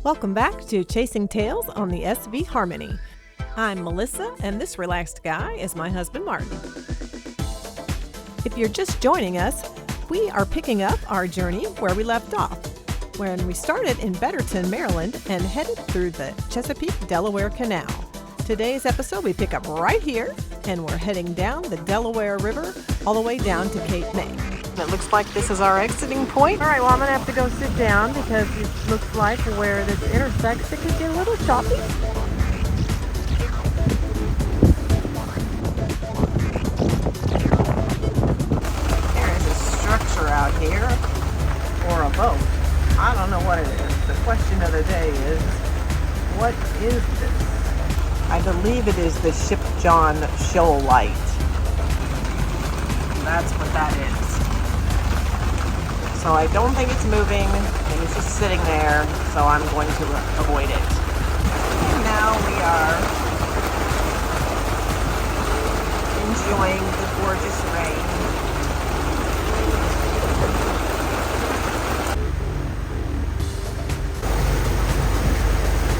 Welcome back to Chasing Tales on the SV Harmony. I'm Melissa, and this relaxed guy is my husband, Martin. If you're just joining us, we are picking up our journey where we left off, when we started in Betterton, Maryland, and headed through the Chesapeake-Delaware Canal. Today's episode, we pick up right here, and we're heading down the Delaware River all the way down to Cape May. It looks like this is our exiting point. All right, well, I'm going to have to go sit down because it looks like where this intersects, it could get a little choppy. There is a structure out here, or a boat. I don't know what it is. The question of the day is, what is this? I believe it is the Ship John shoal light. That's what that is. So I don't think it's moving. I think it's just sitting there, so I'm going to avoid it. And now we are enjoying the gorgeous rain.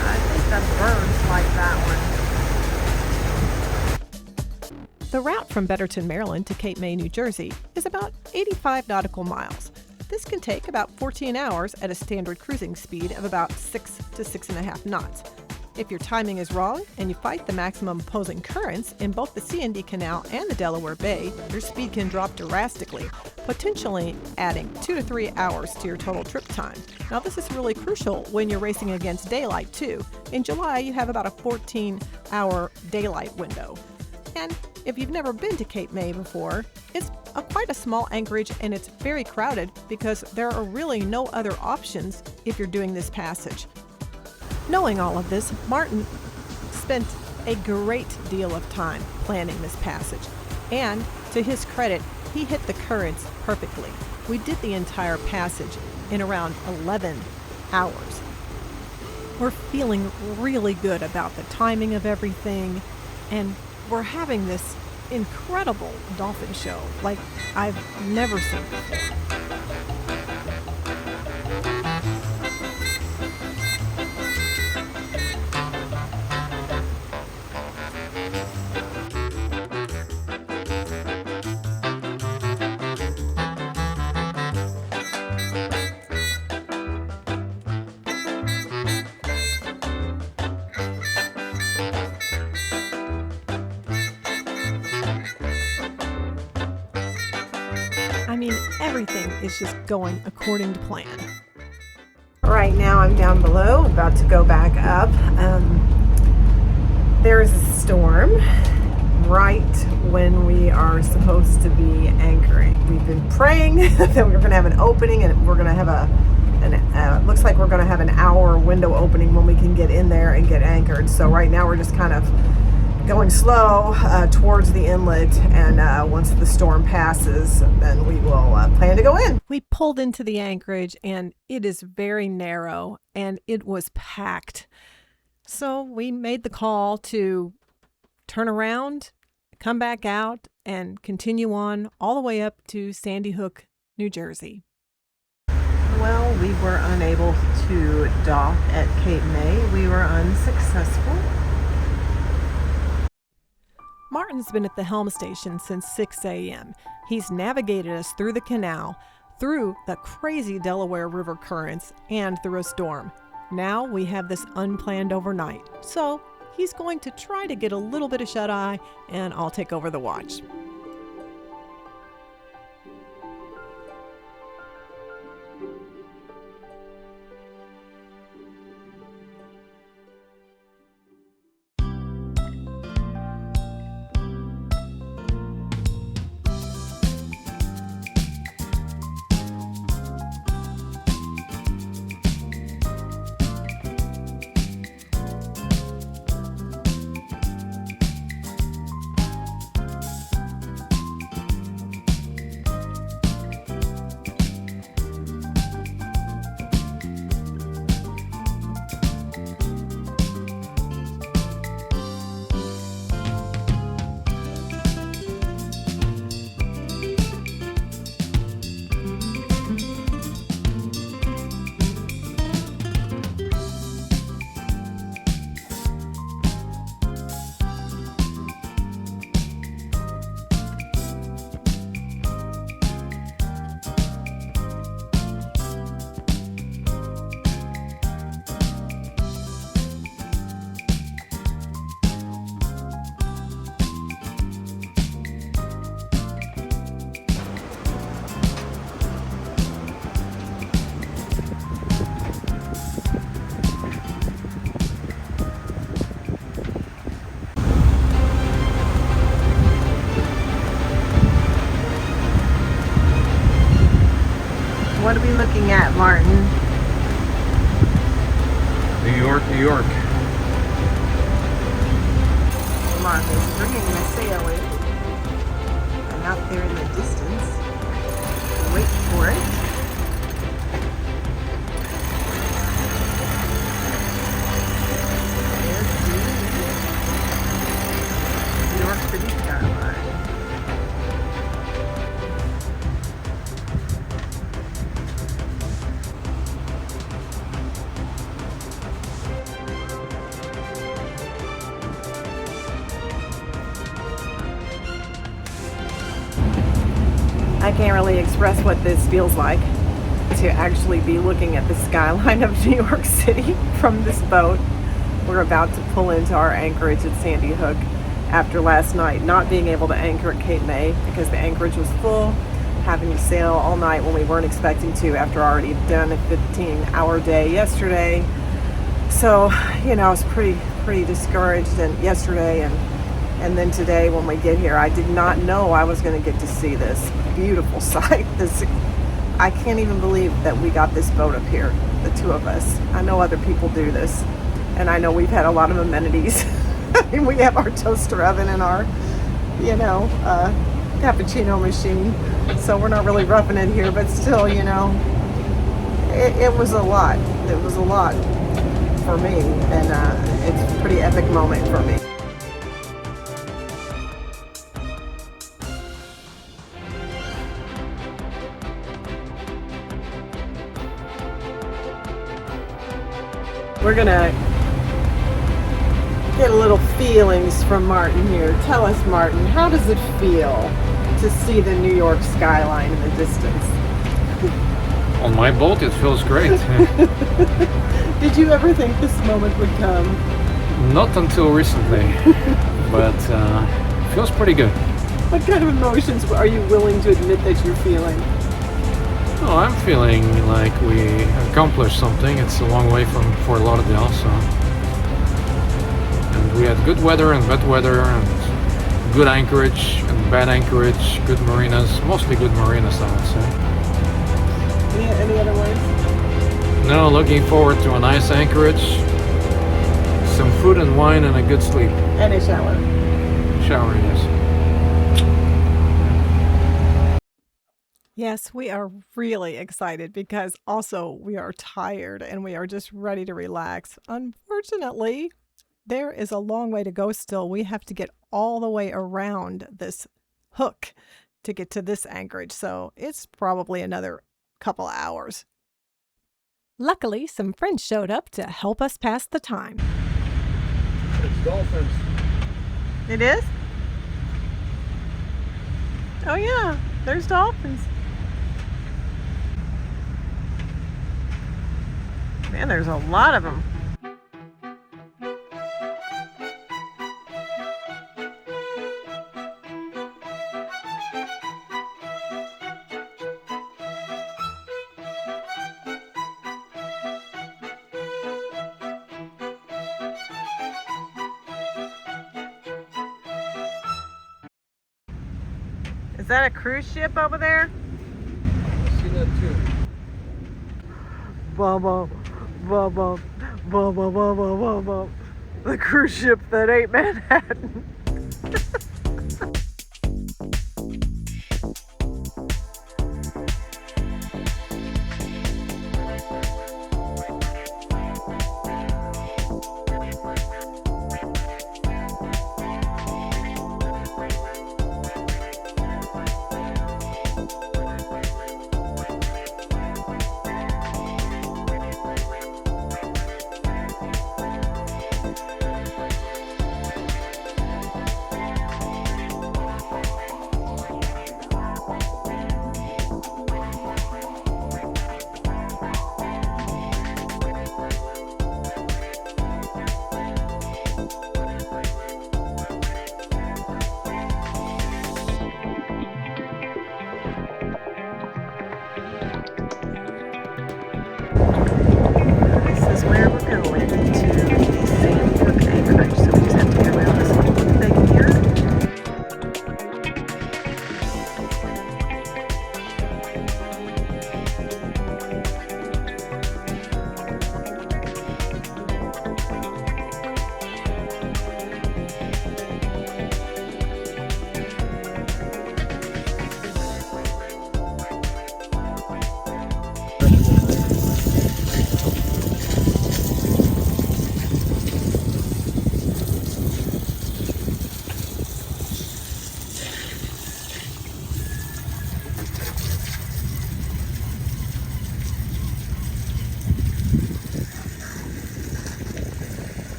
I think the birds like that one. The route from Betterton, Maryland to Cape May, New Jersey is about 85 nautical miles. This can take about 14 hours at a standard cruising speed of about 6 to 6.5 knots. If your timing is wrong and you fight the maximum opposing currents in both the C&D Canal and the Delaware Bay, your speed can drop drastically, potentially adding 2 to 3 hours to your total trip time. Now, this is really crucial when you're racing against daylight too. In July, you have about a 14-hour daylight window. And if you've never been to Cape May before, it's quite a small anchorage, and it's very crowded because there are really no other options if you're doing this passage. Knowing all of this, Martin spent a great deal of time planning this passage, and to his credit, he hit the currents perfectly. We did the entire passage in around 11 hours. We're feeling really good about the timing of everything, and we're having this incredible dolphin show like I've never seen before. I mean, everything is just going according to plan. Right now I'm down below, about to go back up. There is a storm right when we are supposed to be anchoring. We've been praying that we're going to have an opening, and we're going to have looks like we're going to have an hour window opening when we can get in there and get anchored. So right now we're just kind of going slow towards the inlet, and once the storm passes, then we will plan to go in. We pulled into the anchorage, and it is very narrow, and it was packed. So we made the call to turn around, come back out, and continue on all the way up to Sandy Hook, New Jersey. Well, we were unable to dock at Cape May. We were unsuccessful. Martin's been at the helm station since 6 a.m. He's navigated us through the canal, through the crazy Delaware River currents, and through a storm. Now we have this unplanned overnight. So he's going to try to get a little bit of shut-eye, and I'll take over the watch. New York, New York. Mark is bringing the sail in, and out there in the distance, wait for it. There's the New York City skyline. I can't really express what this feels like to actually be looking at the skyline of New York City from this boat. We're about to pull into our anchorage at Sandy Hook after last night not being able to anchor at Cape May because the anchorage was full, having to sail all night when we weren't expecting to after already done a 15-hour day yesterday. So, you know, I was pretty discouraged yesterday and then today when we get here. I did not know I was going to get to see this beautiful sight. I can't even believe that we got this boat up here, the two of us. I know other people do this, and I know we've had a lot of amenities. We have our toaster oven and our, cappuccino machine, so we're not really roughing it here, but still, it was a lot. It was a lot for me, and it's a pretty epic moment for me. We're gonna get a little feelings from Martin here. Tell us, Martin, how does it feel to see the New York skyline in the distance? On my boat, it feels great. Did you ever think this moment would come? Not until recently, but it feels pretty good. What kind of emotions are you willing to admit that you're feeling? Oh, I'm feeling like we accomplished something. It's a long way from Fort Lauderdale, so. And we had good weather and bad weather, and good anchorage and bad anchorage, good marinas, mostly good marinas, I would say. Any other words? No, looking forward to a nice anchorage, some food and wine, and a good sleep. And a shower. Shower, yes. Yes, we are really excited because also we are tired and we are just ready to relax. Unfortunately, there is a long way to go still. We have to get all the way around this hook to get to this anchorage, so it's probably another couple hours. Luckily, some friends showed up to help us pass the time. It's dolphins. It is? Oh yeah, there's dolphins. Man, there's a lot of them. Is that a cruise ship over there? I see that too. Bubba, bubba, bubba, bubba, bubba. The cruise ship that ate Manhattan.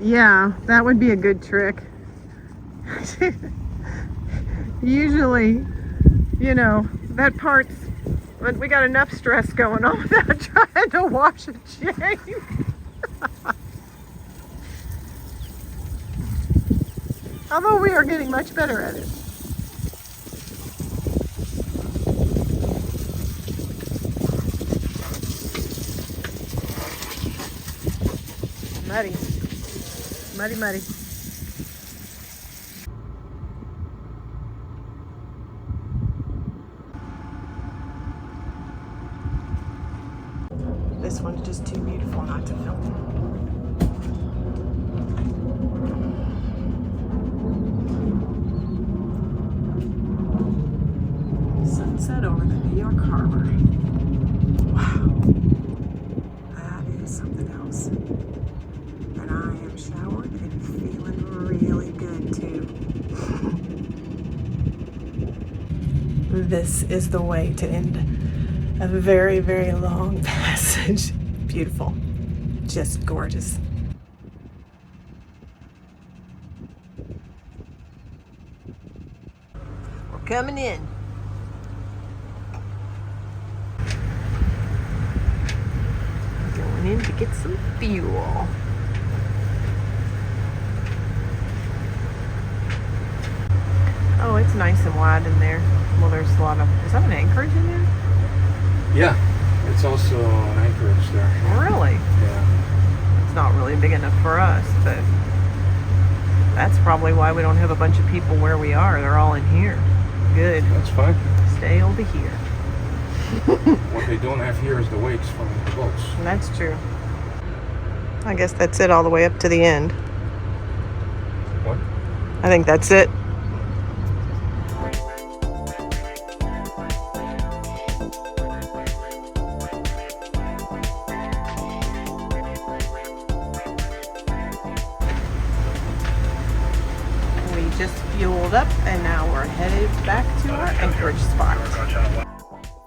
Yeah, that would be a good trick. Usually, you know, that part's, but we got enough stress going on without trying to wash a chain. Although we are getting much better at it. Muddy. Muddy, muddy. This one's just too beautiful not to film. Sunset over the New York Harbor. Wow. That is something else. And I am showered and feeling really good too. This is the way to end a very, very long passage. Beautiful. Just gorgeous. We're coming in. Going in to get some fuel. Oh, it's nice and wide in there. Well, there's a lot of... Is that an anchorage in there? Yeah, it's also an anchorage there. Really? Yeah. It's not really big enough for us, but that's probably why we don't have a bunch of people where we are. They're all in here. Good. That's fine. Stay over here. What they don't have here is the weights from the boats. That's true. I guess that's it all the way up to the end. What? I think that's it. Just fueled up and now we're headed back to our anchorage spot.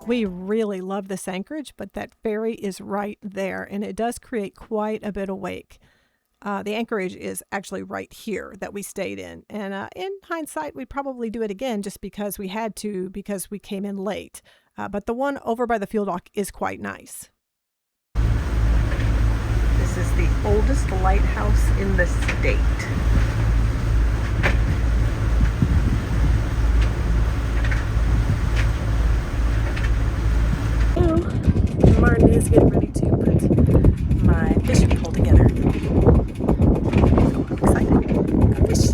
We really love this anchorage, but that ferry is right there and it does create quite a bit of wake. The anchorage is actually right here that we stayed in, and in hindsight we'd probably do it again just because we had to, because we came in late. But the one over by the fuel dock is quite nice. This is the oldest lighthouse in the state. Martin is getting ready to put my fishing pole together. So I'm excited. Go fish.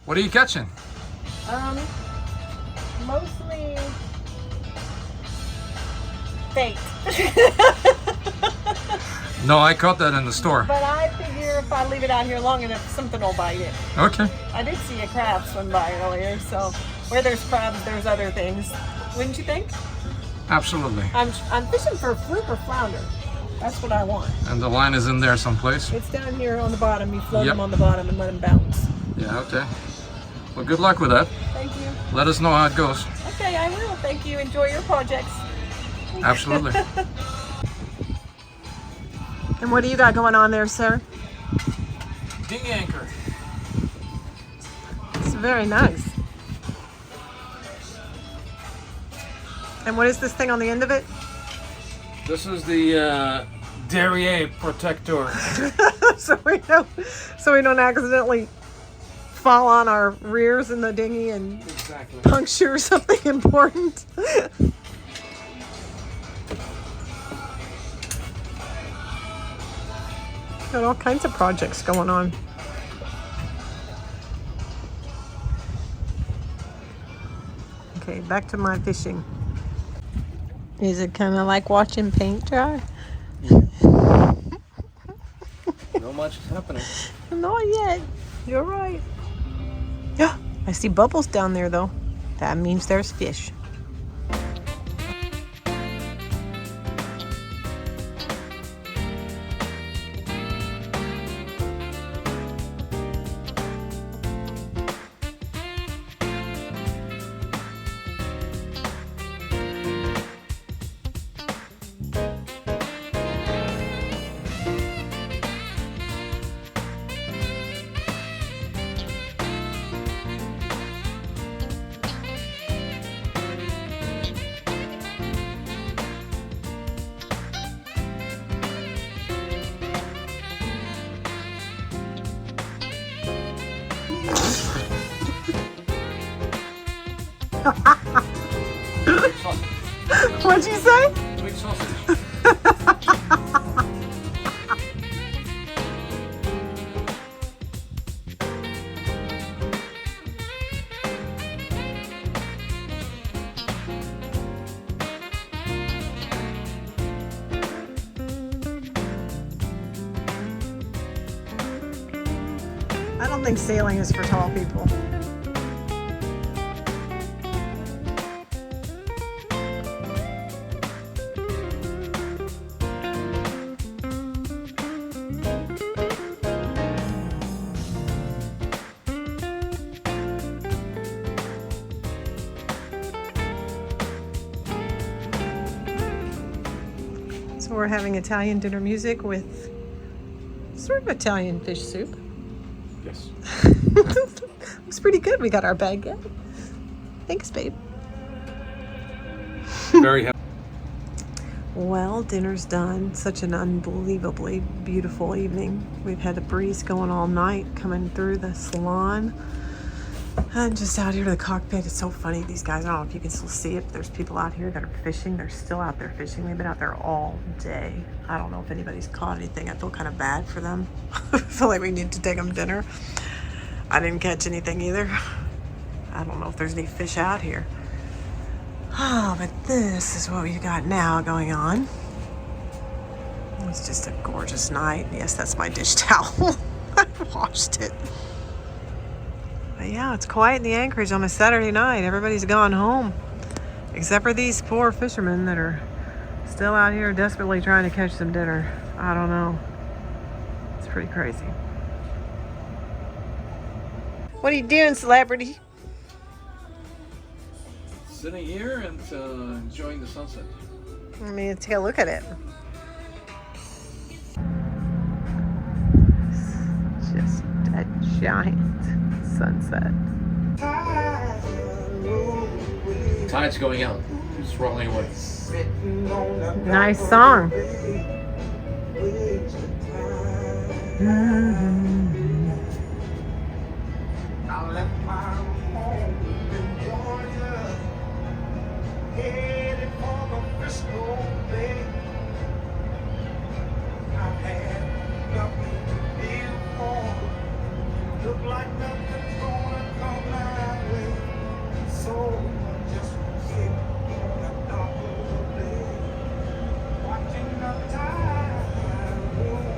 What are you catching? Mostly bait. No, I caught that in the store. But I figure if I leave it out here long enough, something will bite it. Okay. I did see a crab swim by earlier, so where there's crabs, there's other things. Wouldn't you think? Absolutely. I'm fishing for fluke or flounder. That's what I want. And the line is in there someplace? It's down here on the bottom. You float Yep. them on the bottom and let them bounce. Yeah, okay. Well, good luck with that. Thank you. Let us know how it goes. Okay, I will. Thank you. Enjoy your projects. Absolutely. And what do you got going on there, sir? Dinghy anchor. It's very nice. And what is this thing on the end of it? This is the Derriere protector. so we don't accidentally fall on our rears in the dinghy and Exactly. puncture something important. Got all kinds of projects going on. Okay, back to my fishing. Is it kind of like watching paint dry? Not much is happening. Not yet. You're right. Yeah, I see bubbles down there though. That means there's fish. What'd you say? Sweet sausage. I don't think sailing is for tall people. So we're having Italian dinner music with sort of Italian fish soup. Yes. Looks pretty good. We got our baguette. Thanks, babe. Very happy. Well, dinner's done. Such an unbelievably beautiful evening. We've had a breeze going all night coming through the salon. And just out here to the cockpit. It's so funny. These guys, I don't know if you can still see it, but there's people out here that are fishing. They're still out there fishing. They've been out there all day. I don't know if anybody's caught anything. I feel kind of bad for them. I feel like we need to take them dinner. I didn't catch anything either. I don't know if there's any fish out here. Oh, but this is what we've got now going on. It's just a gorgeous night. Yes, that's my dish towel. I washed it. But yeah, it's quiet in the anchorage on a Saturday night. Everybody's gone home. Except for these poor fishermen that are still out here desperately trying to catch some dinner. I don't know. It's pretty crazy. What are you doing, celebrity? Sitting here and enjoying the sunset. Let me take a look at it. It's just a giant sunset. Tide's going out. It's rolling away. Nice song. I left my home in Georgia, headed for the Frisco Bay. I've had nothing to live for. Look like nothing's gonna come my way. So I just sit on the dock of the bay, watching the tide roll away.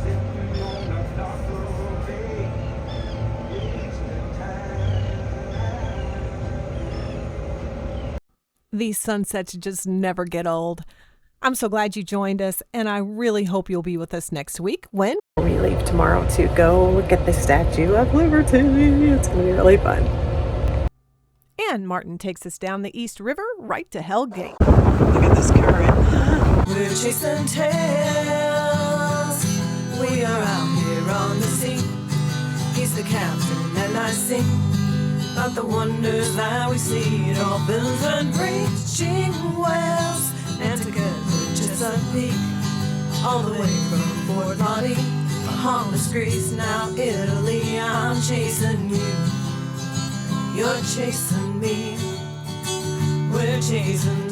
Sitting on the dock of the bay, wasting time. These sunsets just never get old. I'm so glad you joined us, and I really hope you'll be with us next week when we leave tomorrow to go look at the Statue of Liberty. It's going to be really fun. And Martin takes us down the East River right to Hell Gate. Look at this current. We're chasing tails. We are out here on the sea. He's the captain and I sing about the wonders that we see. Dolphins and breaching whales, and together Chesapeake, all the way from Fort Lauderdale, Bahamas, Greece, now Italy. I'm chasing you, you're chasing me, we're chasing